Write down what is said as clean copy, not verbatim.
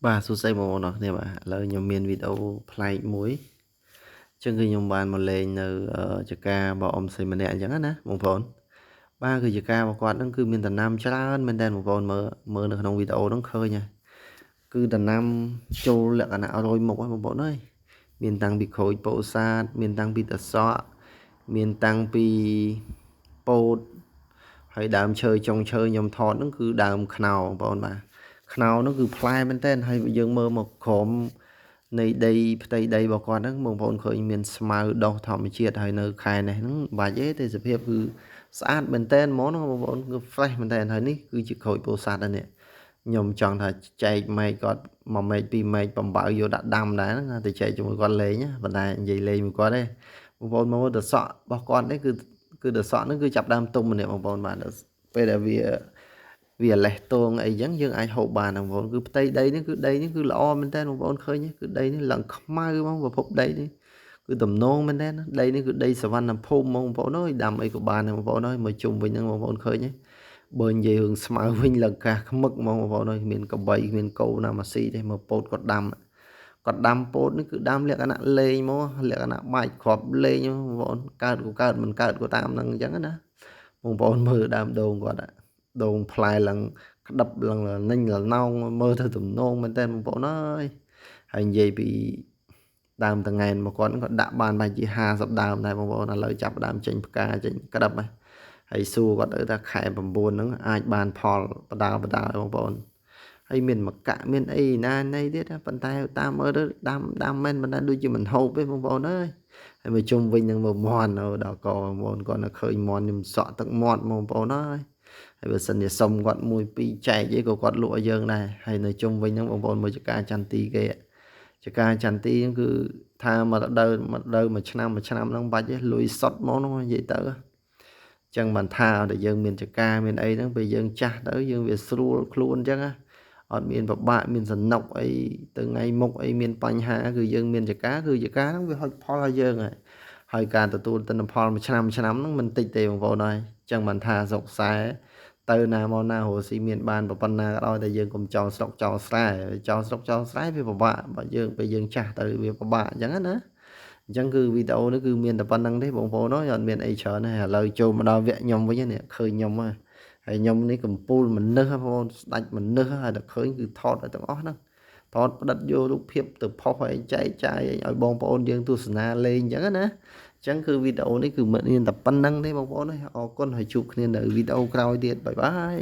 បាទសួស្តីបងប្អូនអរគ្នាបាទឥឡូវខ្ញុំមានវីដេអូប្លែកមួយអញ្ចឹងគឺខ្ញុំបានមកលេងនៅចការបងអ៊ំស្រីម្នាក់អញ្ចឹងណាបងប្អូនបាទគឺចការរបស់គាត់ហ្នឹងគឺមានដំណាំច្រើនមែនតើបងប្អូនមើលនៅក្នុងវីដេអូហ្នឹងឃើញហើយគឺដំណាំចូលលក្ខណៈរយមុខហ្នឹងបងប្អូនអើយមានតាំងពីក្រូចពោធិ៍សាត់មានតាំងពីត្រសក់មានតាំងពីពោតហើយដើមឈើចុងឈើខ្ញុំថតហ្នឹងគឺដើមខ្នុរបងប្អូនបាទខ្នុរហ្នឹងគឺផ្លែមែនតើហើយយើងមើលមកក្រោមនៃដីផ្ទៃដីរបស់គាត់ហ្នឹងបងប្អូនឃើញមានស្មៅដុះធម្មជាតិហើយនៅខែនេះហ្នឹងបាច់ទេទេសភាពគឺស្អាតមែនតើហ្មងបងប្អូនគឺ fresh មែនតើហើយនេះគឺជាក្រូចពោធិ៍សាត់ហ្នឹងនេះខ្ញុំចង់ថាចែកម៉ែកគាត់1ម៉ែក2ម៉ែកបំបើយកដាក់ដាំដែរហ្នឹងទៅចែកជាមួយគាត់លេងណាប៉ុន្តែនិយាយលេងមួយគាត់ទេបងប្អូនមើលទៅសក់របស់គាត់នេះគឺទៅសក់ហ្នឹងគឺចាប់ដើមទុំម្នាក់បងប្អូនបាទពេលដែលវាលេះតងអីចឹងយើងអាចហូបបានបងប្អូនគឺផ្ទៃដីនេះគឺល្អមែនតើបងប្អូនឃើញគឺដីនេះឡើងខ្មៅហ្មងប្រភពដីនេះគឺតំណងមែនតើដីនេះគឺដីសវណ្ណភូមិហ្មងបងប្អូនអើយដាំអីក៏បានដែរបងប្អូនអើយមកជុំវិញហ្នឹងបងប្អូនឃើញទេបើនិយាយរឿងស្មៅវិញលកាសខ្មឹកហ្មងបងប្អូនអើយគ្មានកបីគ្មានគោណាមកស៊ីទេមកពោតគាត់ដាំពោតនេះគឺដាំលក្ខណៈលេងមកលក្ខណៈបាច់គ្រាប់លេងបងប្អូនកើតមិនកើតក៏តាមហ្នឹងអញ្ចឹងណាបងប្អូនមើលដើមដូងគាត់ដូងផ្លែឡើងក្តឹបឡើងលញលណោងមើលទៅទំនងមែនតើបងប្អូនអើយហើយនិយាយពីដើមតងែនមកគាត់ក៏ដាក់បានប្រហែលជា50ដើមដែរបងប្អូនឥឡូវចាប់ដើមចេញផ្កាចេញក្តឹបហើយសួរគាត់ទៅថាខែ9ហ្នឹងអាចបានផលបដាបងប្អូនហើយមានមកកាក់មានអីណាណីទៀតប៉ុន្តែតាមមើលទៅដាំមែនប៉ុន្តែដូចជាមិនហូបទេបងប្អូនអើយហើយមកជុំវិញនឹងមើលមន់ដល់កបងប្អូនគាត់នៅឃើញមន់ខ្ញុំសក់ទឹកមាត់បងប្អូនអើយហើយបើសិនជាសុំគាត់1 2ចែកអីក៏គាត់លក់ឲ្យយើងដែរហើយនៅជុំវិញហ្នឹងបងប្អូនមើលចការចន្ទីគេចការចន្ទីហ្នឹងគឺថាមួយរដូវមួយឆ្នាំហ្នឹងបាច់ទេលុយសុតមកហ្នឹងនិយាយទៅចឹងបានថាតែយើងមានចការមានអីហ្នឹងពេលយើងចាស់ទៅយើងវាស្រួលខ្លួនចឹងណាអត់មានពិបាកមានសំណុកអីទៅថ្ងៃមុខអីមានបញ្ហាគឺយើងមានចការហ្នឹងវាហុចផលឲ្យយើងហើយការទទួលទិន្នផលមួយឆ្នាំហ្នឹងមិនតិចទេបងប្អូនហើយចឹងបានថាស្រុកខ្សែទៅណាមកណារស់ស៊ីមានបានប៉ុណ្ណាក៏ដោយតែយើងកុំចោលស្រុកចោលស្រែចោលស្រុកចោលស្រែវាពិបាកបើយើងពេលយើងចាស់ទៅវាពិបាកអញ្ចឹងណាអញ្ចឹងគឺវីដេអូនេះគឺមានតែប៉ុណ្្នឹងទេបងប្អូនអើយអត់មានអីច្រើនទេឥឡូវចូលមកដល់វគ្គខ្ញុំវិញនេះឃើញខ្ញុំហើយខ្ញុំនេះកំពូលមនុស្សបងប្អូនស្ដាច់មនុស្សហើយតែឃើញគឺថតឲ្យទាំងអស់ហ្នឹងថតផ្ដិតយករូបភាពទៅផុសឲ្យចែកចាយឲ្យបងប្អូនយើងទស្សនាលេងអញ្ចឹងណាអញ្ចឹងគឺវីដេអូនេះគឺមានតែប៉ុណ្្នឹងទេបងប្អូនអរគុណហើយជួបគ្នានៅវីដេអូក្រោយទៀតបាយបាយ